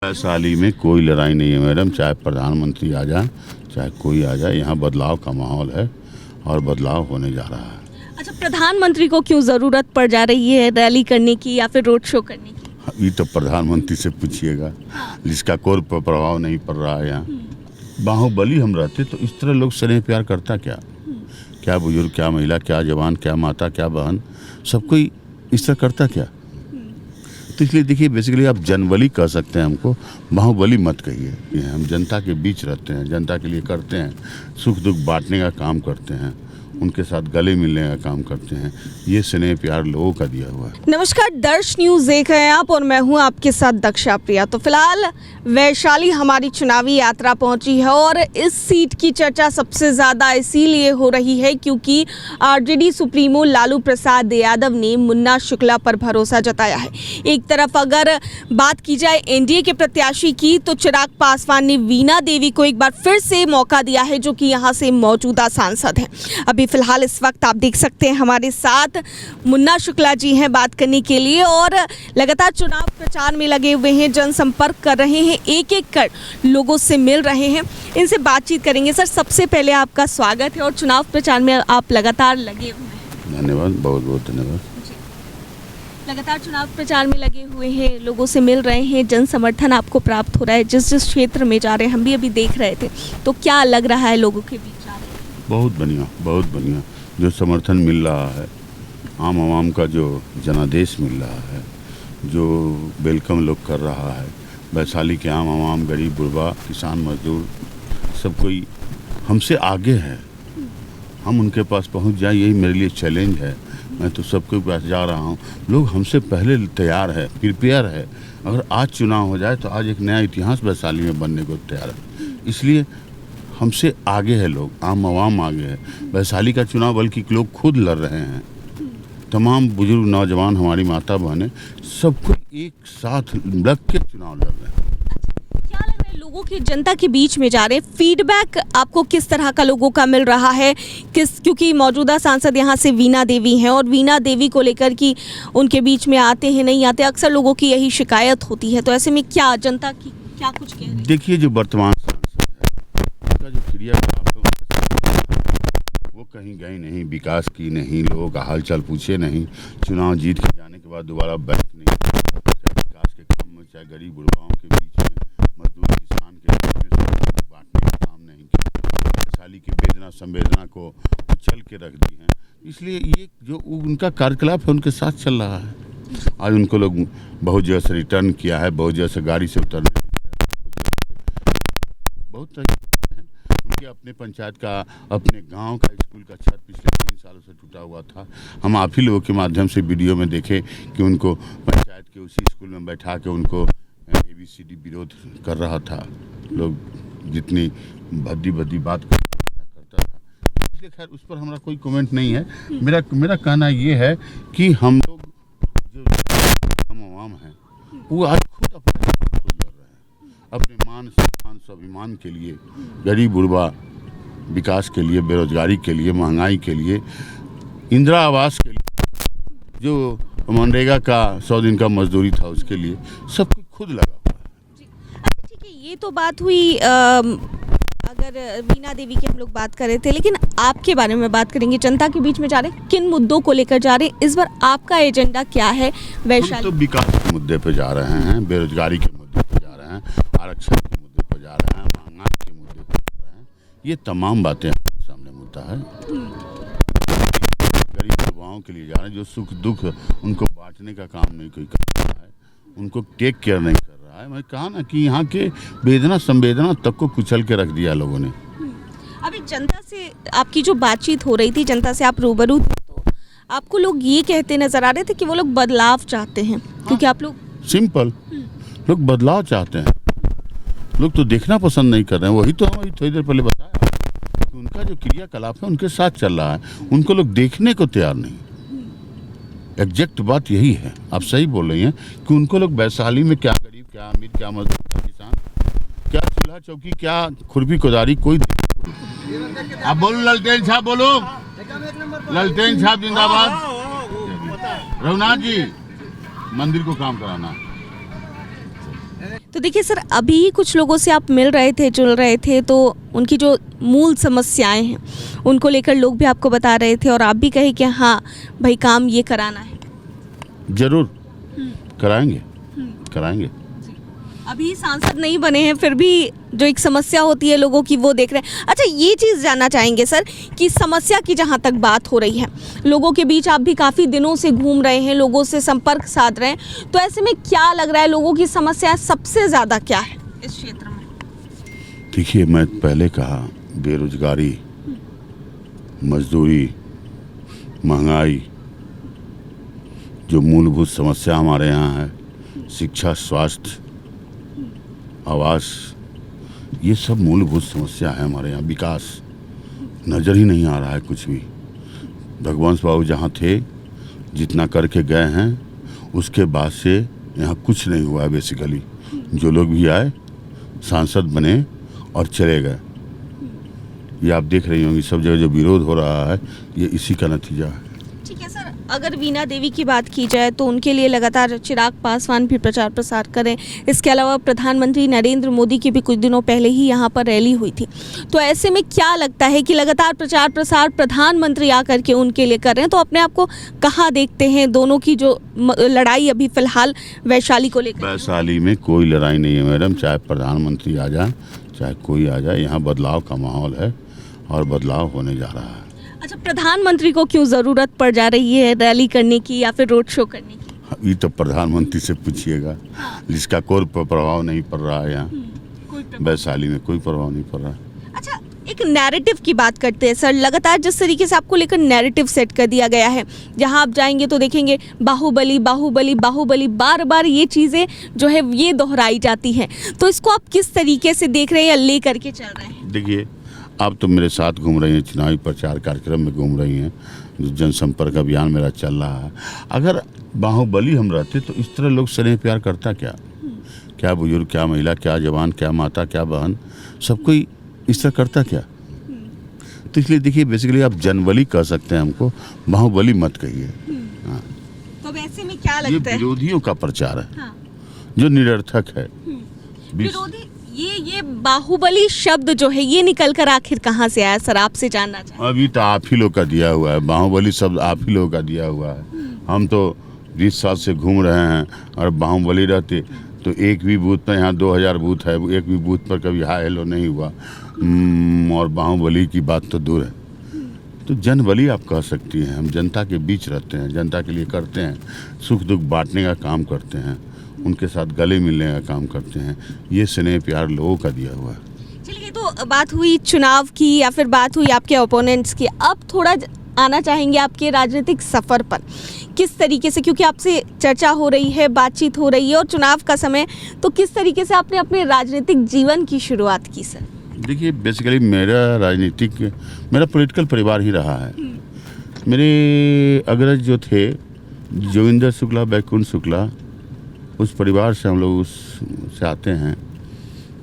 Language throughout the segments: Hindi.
वैशाली में कोई लड़ाई नहीं है मैडम, चाहे प्रधानमंत्री आ जाए चाहे कोई आ जाए, यहाँ बदलाव का माहौल है और बदलाव होने जा रहा है। अच्छा, प्रधानमंत्री को क्यों ज़रूरत पड़ जा रही है रैली करने की या फिर रोड शो करने की? ये तो प्रधानमंत्री से पूछिएगा, जिसका कोई प्रभाव नहीं पड़ रहा है यहाँ। बाहुबली हम रहते तो इस तरह लोग स्नेह प्यार करता क्या? क्या बुजुर्ग, क्या महिला, क्या जवान, क्या माता, क्या बहन, सब कोई इस तरह करता क्या? तो इसलिए देखिए, बेसिकली आप जनबली कह सकते हैं, हमको बाहुबली मत कहिए। ये हम जनता के बीच रहते हैं, जनता के लिए करते हैं, सुख दुख बांटने का काम करते हैं, उनके साथ गले मिलने का काम करते हैं। ये स्नेह प्यार लोगों का दिया हुआ है। नमस्कार, दर्श न्यूज़ देख रहे हैं आप और मैं हूं आपके साथ दक्षा प्रिया। तो फिलहाल वैशाली हमारी चुनावी यात्रा पहुंची है और इस सीट की चर्चा सबसे ज़्यादा इसीलिए हो रही है क्योंकि आरजेडी सुप्रीमो लालू प्रसाद यादव ने मुन्ना शुक्ला पर भरोसा जताया है। एक तरफ अगर बात की जाए एनडीए के प्रत्याशी की, तो चिराग पासवान ने वीणा देवी को एक बार फिर से मौका दिया है, जो कि यहाँ से मौजूदा सांसद हैं। अभी फिलहाल इस वक्त आप देख सकते हैं हमारे साथ मुन्ना शुक्ला जी हैं बात करने के लिए और लगातार चुनाव प्रचार में लगे हुए हैं, जनसंपर्क कर रहे हैं, एक एक कर लोगों से मिल रहे हैं, इनसे बातचीत करेंगे। सर, सबसे पहले आपका स्वागत है और चुनाव प्रचार में आप लगातार लगे हुए हैं। धन्यवाद, बहुत बहुत धन्यवाद। लगातार चुनाव प्रचार में लगे हुए हैं, लोगों से मिल रहे हैं, जन समर्थन आपको प्राप्त हो रहा है। जिस जिस क्षेत्र में जा रहे हैं, हम भी अभी देख रहे थे, तो क्या लग रहा है लोगों के बीच? बहुत बढ़िया, बहुत बढ़िया जो समर्थन मिल रहा है, आम आवाम का जो जनादेश मिल रहा है, जो वेलकम लोग कर रहा है। वैशाली के आम आवाम, गरीब गुरबा, किसान मजदूर, सब कोई हमसे आगे है। हम उनके पास पहुंच जाए, यही मेरे लिए चैलेंज है। मैं तो सबके पास जा रहा हूं, लोग हमसे पहले तैयार है, प्रिपेयर है। अगर आज चुनाव हो जाए तो आज एक नया इतिहास वैशाली में बनने को तैयार है। इसलिए हमसे आगे है लोग, आम आवाम आगे है। वैशाली का चुनाव बल्कि लोग खुद लड़ रहे हैं। तमाम बुजुर्ग नौजवान, हमारी माता बहनें, सबको एक साथ लग के चुनाव लड़ रहे हैं। क्या लग रहा है, लोगों की जनता के बीच में जा रहे, फीडबैक आपको किस तरह का लोगों का मिल रहा है? क्योंकि मौजूदा सांसद यहाँ से वीणा देवी हैं और वीणा देवी को लेकर कि उनके बीच में आते हैं नहीं आते, अक्सर लोगों की यही शिकायत होती है। तो ऐसे में क्या जनता की क्या कुछ कह रहे हैं? देखिए, जो वर्तमान जो क्रियाकलाप वो कहीं गई नहीं, विकास की नहीं, लोगों का हालचाल पूछे नहीं, चुनाव जीत के जाने के बाद दोबारा बैक नहीं, चाहे विकास के काम में, चाहे गरीब गुरबाओं के बीच में, मजदूर किसान के बीच में बांटने का काम नहीं किया। वैशाली की वेदना संवेदना को उछल के रख दी है। इसलिए ये जो उनका कार्यकलाप है उनके साथ चल रहा है। आज उनको लोग बहुत जगह से रिटर्न किया है, बहुत जगह से गाड़ी से उतरने, बहुत उनके अपने पंचायत का, अपने गांव का स्कूल का छत पिछले 3 सालों से टूटा हुआ था। हम आप ही लोगों के माध्यम से वीडियो में देखे कि उनको पंचायत के उसी स्कूल में बैठा के उनको ABCD विरोध कर रहा था। लोग जितनी भद्दी बात करता था, इसलिए खैर उस पर हमारा कोई कमेंट नहीं है। मेरा कहना ये है कि हम लोग जो हम आवाम हैं वो आज खुद अपने लड़ रहे हैं, अपने मान सम्मान स्वाभिमान के लिए, गरीब गुरबा विकास के लिए, बेरोजगारी के लिए, महंगाई के लिए, इंदिरा आवास के लिए, जो मनरेगा का 100 दिन का मजदूरी था उसके लिए, सब कुछ खुद लगा हुआ है। अच्छा, ठीक है, ये तो बात हुई अगर वीणा देवी की हम लोग बात कर रहे थे, लेकिन आपके बारे में बात करेंगे। जनता के बीच में जा रहे, किन मुद्दों को लेकर जा रहे, इस बार आपका एजेंडा क्या है? वैशाली तो विकास के मुद्दे पे जा रहे हैं, बेरोजगारी के मुद्दे पे जा रहे हैं, आरक्षण के मुद्दे पे जा रहे हैं, महंगाई के मुद्दे पे जा रहे हैं। ये तमाम बातें सामने मुद्दा है। गरीब युवाओं के लिए जा रहे हैं, जो सुख दुख उनको बांटने का काम नहीं कोई कर रहा है, उनको टेक केयर नहीं कर रहा है। मैं कहा ना कि यहाँ के वेदना संवेदना तक को कुचल के रख दिया लोगों ने। अभी जनता से आपकी जो बातचीत हो रही थी, जनता से आप रूबरू थे, तो आपको लोग ये कहते नजर आ रहे थे कि वो लोग बदलाव चाहते हैं। क्योंकि आप लोग सिंपल लोग बदलाव चाहते हैं, लोग तो देखना पसंद नहीं कर रहे हैं। वही तो हम थोड़ी देर पहले बताया कि उनका जो क्रियाकलाप है उनके साथ चल रहा है, उनको लोग देखने को तैयार नहीं। एग्जैक्ट बात यही है, आप सही बोल रही हैं कि उनको लोग वैशाली में क्या गरीब, क्या अमीर, क्या मजदूर, क्या किसान, क्या चूल्हा चौकी, क्या खुरपी कोदारी, कोई। आप बोलो ललटेन साहब, बोलो ललटेन साहब जिंदाबाद। रघुनाथ जी, मंदिर को काम कराना। तो देखिए सर, अभी कुछ लोगों से आप मिल रहे थे, जुल रहे थे, तो उनकी जो मूल समस्याएं हैं उनको लेकर लोग भी आपको बता रहे थे और आप भी कहे कि हाँ भाई काम ये कराना है। जरूर कराएंगे, कराएंगे। अभी सांसद नहीं बने हैं, फिर भी जो एक समस्या होती है लोगों की वो देख रहे हैं। अच्छा, ये चीज़ जानना चाहेंगे सर कि समस्या की जहाँ तक बात हो रही है, लोगों के बीच आप भी काफ़ी दिनों से घूम रहे हैं, लोगों से संपर्क साध रहे हैं, तो ऐसे में क्या लग रहा है लोगों की समस्या सबसे ज़्यादा क्या है इस क्षेत्र में? देखिए, मैं पहले कहा बेरोजगारी, मजदूरी, महंगाई, जो मूलभूत समस्या हमारे यहाँ है, शिक्षा, स्वास्थ्य, आवास, ये सब मूलभूत समस्या है हमारे यहाँ। विकास नज़र ही नहीं आ रहा है कुछ भी। भगवंश बाबू जहाँ थे, जितना करके गए हैं, उसके बाद से यहाँ कुछ नहीं हुआ है बेसिकली। जो लोग भी आए सांसद बने और चले गए। ये आप देख रही होंगी सब जगह जो विरोध हो रहा है, ये इसी का नतीजा है। ठीक है सर, अगर वीणा देवी की बात की जाए तो उनके लिए लगातार चिराग पासवान भी प्रचार प्रसार करें। इसके अलावा प्रधानमंत्री नरेंद्र मोदी की भी कुछ दिनों पहले ही यहाँ पर रैली हुई थी। तो ऐसे में क्या लगता है कि लगातार प्रचार प्रसार प्रधानमंत्री आकर के उनके लिए कर रहे हैं, तो अपने आप को कहाँ देखते हैं? दोनों की जो लड़ाई अभी फिलहाल वैशाली को लेकर। वैशाली में कोई लड़ाई नहीं है मैडम, चाहे प्रधानमंत्री आ जाए चाहे कोई आ जाए, यहाँ बदलाव का माहौल है और बदलाव होने जा रहा है। अच्छा, प्रधानमंत्री को क्यों ज़रूरत पड़ जा रही है रैली करने की या फिर रोड शो करने की? ये तो प्रधानमंत्री से पूछिएगा, जिसका कोई प्रभाव नहीं पड़ रहा है यहाँ। वैशाली में कोई प्रभाव नहीं पड़ रहा। अच्छा, एक नैरेटिव की बात करते हैं सर। लगातार जिस तरीके से आपको लेकर नैरेटिव सेट कर दिया गया है, जहां आप जाएंगे तो देखेंगे बाहुबली बाहुबली बाहुबली, बार बार ये चीज़ें जो है ये दोहराई जाती हैं। तो इसको आप किस तरीके से देख रहे हैं या ले करके चल रहे हैं? देखिए, आप तो मेरे साथ घूम रही हैं, चुनावी प्रचार कार्यक्रम में घूम रही हैं, जो जनसंपर्क अभियान मेरा चल रहा है। अगर बाहुबली हम रहते तो इस तरह लोग स्नेह प्यार करता क्या? क्या बुजुर्ग, क्या महिला, क्या जवान, क्या माता, क्या बहन, सब कोई इस तरह करता क्या? तो इसलिए देखिए, बेसिकली आप जनबली कह सकते हैं हमको, बाहुबली मत कहिए। हाँ। तो वैसे में क्या ये लगता है? विरोधियों का प्रचार है। हाँ। जो निरर्थक है। विरोधी, ये बाहुबली शब्द जो है ये निकल कर आखिर कहाँ से आया सर, आपसे जानना चाहें। अभी तो आप ही लोग का दिया हुआ है, बाहुबली शब्द आप ही लोग का दिया हुआ है। हम तो 20 साल से घूम रहे हैं, और बाहुबली रहते तो एक भी बूथ पर, यहाँ 2000 बूथ है, एक भी बूथ पर कभी हाय हेलो नहीं हुआ। और बाहुबली की बात तो दूर है। तो जनबली आप कह सकती हैं। हम जनता के बीच रहते हैं, जनता के लिए करते हैं, सुख दुख बांटने का काम करते हैं, उनके साथ गले मिलने का काम करते हैं। ये स्नेह प्यार लोगों का दिया हुआ है। चलिए, तो बात हुई चुनाव की या फिर बात हुई आपके ओपोनेंट्स की। अब थोड़ा आना चाहेंगे आपके राजनीतिक सफ़र पर, किस तरीके से, क्योंकि आपसे चर्चा हो रही है, बातचीत हो रही है और चुनाव का समय, तो किस तरीके से आपने अपने राजनीतिक जीवन की शुरुआत की सर? देखिए, बेसिकली मेरा पॉलिटिकल परिवार ही रहा है। मेरे अग्रज जो थे, जोगिंदर शुक्ला, बैकुंठ शुक्ला, उस परिवार से हम लोग उससे आते हैं।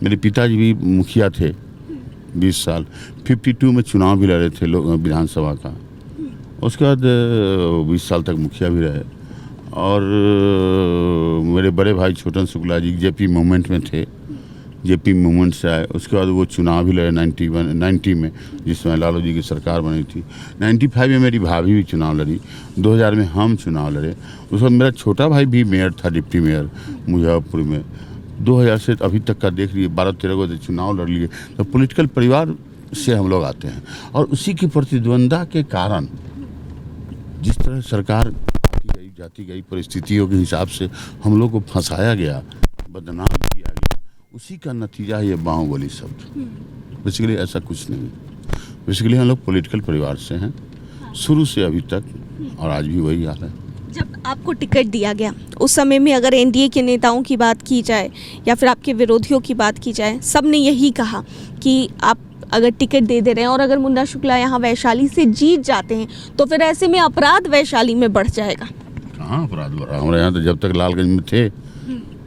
मेरे पिताजी भी मुखिया थे 20 साल, 52 में चुनाव भी लड़े थे लोग विधानसभा का। उसके बाद 20 साल तक मुखिया भी रहे। और मेरे बड़े भाई छोटन शुक्ला जी जेपी मूवमेंट में थे, जेपी मूवमेंट से आए। उसके बाद वो चुनाव भी लड़े 90 में, जिसमें लालू जी की सरकार बनी थी। 95 में मेरी भाभी भी चुनाव लड़ी, 2000 में हम चुनाव लड़े। उसके बाद मेरा छोटा भाई भी मेयर था, डिप्टी मेयर मुजफ्फरपुर में। 2000 से अभी तक का देख लीजिए, 12-13 को चुनाव लड़ लिए। तो पॉलिटिकल परिवार से हम लोग आते हैं, और उसी की प्रतिद्वंद्विता के कारण जिस तरह सरकार जाती गई परिस्थितियों के हिसाब से हम लोग को फंसाया गया, बदनाम किया गया, उसी का नतीजा है ये बाहुबली शब्द। बेसिकली ऐसा कुछ नहीं। बेसिकली हम लोग पॉलिटिकल परिवार से हैं, शुरू से अभी तक, और आज भी वही हाल है। जब आपको टिकट दिया गया उस समय में, अगर एनडीए के नेताओं की बात की जाए या फिर आपके विरोधियों की बात की जाए, सब ने यही कहा कि आप अगर टिकट दे रहे हैं और अगर मुन्ना शुक्ला यहाँ वैशाली से जीत जाते हैं तो फिर ऐसे में अपराध वैशाली में बढ़ जाएगा। कहाँ अपराध बढ़ा? हमारे यहाँ तो जब तक लालगंज में थे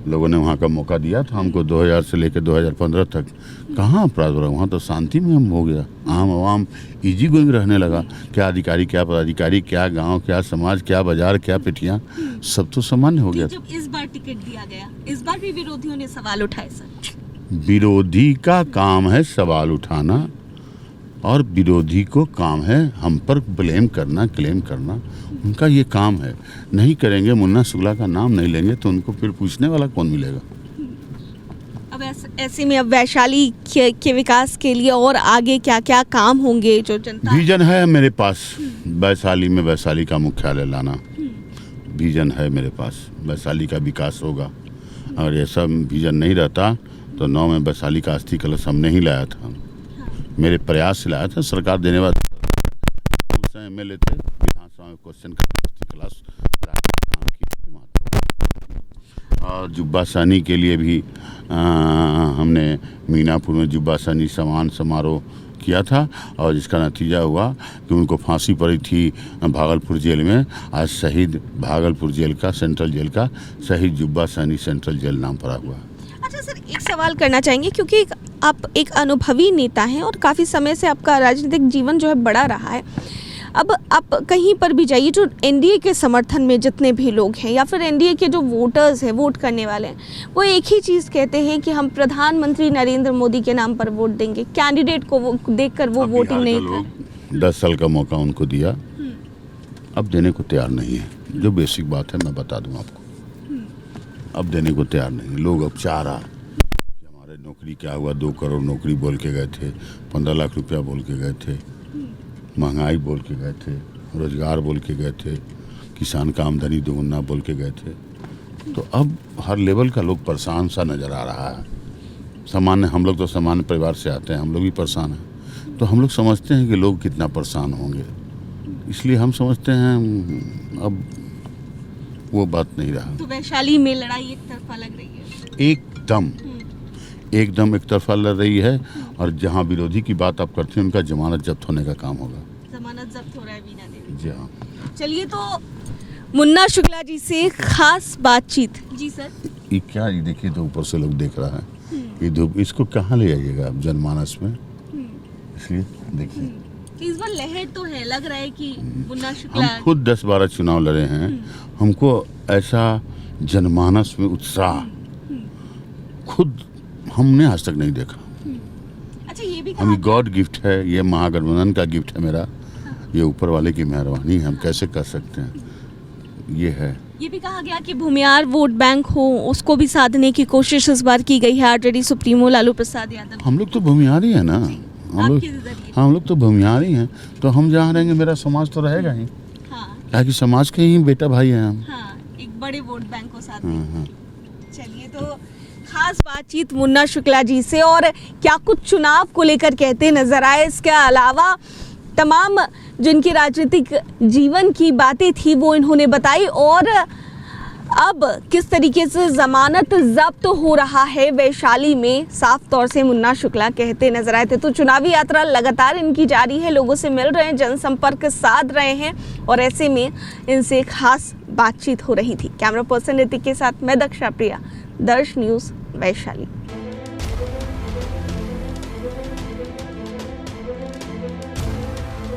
लोगों ने वहाँ का मौका दिया था हमको 2000 से लेकर 2015 तक। कहाँ अपराध हो रहा, वहाँ तो शांति में हम हो गया। आम आवाम इजी गोइंग रहने लगा। क्या अधिकारी, क्या पदाधिकारी, क्या गांव, क्या समाज, क्या बाजार, क्या पेटियाँ, सब तो सामान्य हो गया। जब इस बार टिकट दिया गया, इस बार भी विरोधियों ने सवाल उठाए सर। विरोधी का काम है सवाल उठाना, और विरोधी को काम है हम पर ब्लेम करना, क्लेम करना, उनका ये काम है। नहीं करेंगे, मुन्ना शुक्ला का नाम नहीं लेंगे तो उनको फिर पूछने वाला कौन मिलेगा। अब ऐसे में अब वैशाली के विकास के लिए और आगे क्या क्या काम होंगे जो जनता। विजन है मेरे पास वैशाली में वैशाली का मुख्यालय लाना, विजन है मेरे पास, वैशाली का विकास होगा। अगर ऐसा विजन नहीं रहता तो 9 में वैशाली का अस्थि कलश हमने ही लाया था, मेरे प्रयास से लाया था। सरकार देने वाले MLA थे, विधानसभा में क्वेश्चन का अस्थि कलश काम की। और जुब्बा सानी के लिए भी हमने मीनापुर में जुब्बा सानी सम्मान समारोह किया था, और जिसका नतीजा हुआ कि उनको फांसी पड़ी थी भागलपुर जेल में। आज शहीद भागलपुर जेल का, सेंट्रल जेल का शहीद जुब्बा सानी सेंट्रल जेल नाम पड़ा हुआ। अच्छा सर, एक सवाल करना चाहेंगे क्योंकि आप एक अनुभवी नेता हैं और काफ़ी समय से आपका राजनीतिक जीवन जो है बड़ा रहा है। अब आप कहीं पर भी जाइए, जो एनडीए के समर्थन में जितने भी लोग हैं या फिर एनडीए के जो वोटर्स हैं, वोट करने वाले हैं, वो एक ही चीज़ कहते हैं कि हम प्रधानमंत्री नरेंद्र मोदी के नाम पर वोट देंगे। कैंडिडेट को वो देखकर वो वोटिंग नहीं कर। 10 साल का मौका उनको दिया, अब देने को तैयार नहीं है। जो बेसिक बात है मैं बता दूं आपको, अब देने को तैयार नहीं। लोग अब चाह रहा कि हमारे नौकरी क्या हुआ, 2 करोड़ नौकरी बोल के गए थे, 15 लाख रुपया बोल के गए थे, महंगाई बोल के गए थे, रोजगार बोल के गए थे, किसान का आमदनी दोगुना बोल के गए थे। तो अब हर लेवल का लोग परेशान सा नज़र आ रहा है। सामान्य, हम लोग तो सामान्य परिवार से आते हैं, हम लोग भी परेशान हैं, तो हम लोग समझते हैं कि लोग कितना परेशान होंगे, इसलिए हम समझते हैं अब वो बात नहीं रहा। तो वैशाली में लड़ाई एक तरफा लग रही है, एकदम एक तरफा लड़ रही है। और जहाँ विरोधी की बात आप करते हैं उनका जमानत जब्त होने का काम होगा। जमानत जब्त हो रहा है वीणा देवी जी हाँ। चलिए, तो मुन्ना शुक्ला जी से खास बातचीत। जी सर। ये क्या, ये देखिए तो ऊपर से लोग देख रहा है, ये धूप, इसको कहाँ ले जाइएगा आप जनमानस में, इसलिए देखिए। इस बार लहर तो है, लग रहा है कि मुन्ना शुक्ला। हम खुद 10-12 चुनाव लड़े हैं, हमको ऐसा जनमानस में उत्साह खुद हमने आज तक नहीं देखा। अच्छा, ये भी हम गॉड गिफ्ट है, ये महागठबंधन का गिफ्ट है मेरा, ये ऊपर वाले की मेहरबानी है, हम कैसे कर सकते हैं, ये है। ये भी कहा गया कि भूमियार वोट बैंक हो, उसको भी साधने की कोशिश इस बार की गई है। RJD supremo Lalu Prasad Yadav. हम लोग तो भूमिहार ही है ना, हम लोग तो भूमिहार ही हैं, तो हम जहाँ रहेंगे मेरा समाज तो रहेगा ही। हाँ। कि समाज के ही बेटा भाई हैं हम। हाँ, एक बड़े वोट बैंक को साथ में। चलिए, तो खास बातचीत मुन्ना शुक्ला जी से, और क्या कुछ चुनाव को लेकर कहते नजर आए, इसके अलावा तमाम जिनकी राजनीतिक जीवन की बातें थी वो इन्होंने बताई, और अब किस तरीके से जमानत जब्त हो रहा है वैशाली में, साफ तौर से मुन्ना शुक्ला कहते नजर आए थे। तो चुनावी यात्रा लगातार इनकी जारी है, लोगों से मिल रहे हैं, जनसंपर्क साध रहे हैं, और ऐसे में इनसे खास बातचीत हो रही थी। कैमरा पर्सन ऋतिक के साथ मैं दक्षा प्रिया, दर्श न्यूज़ वैशाली।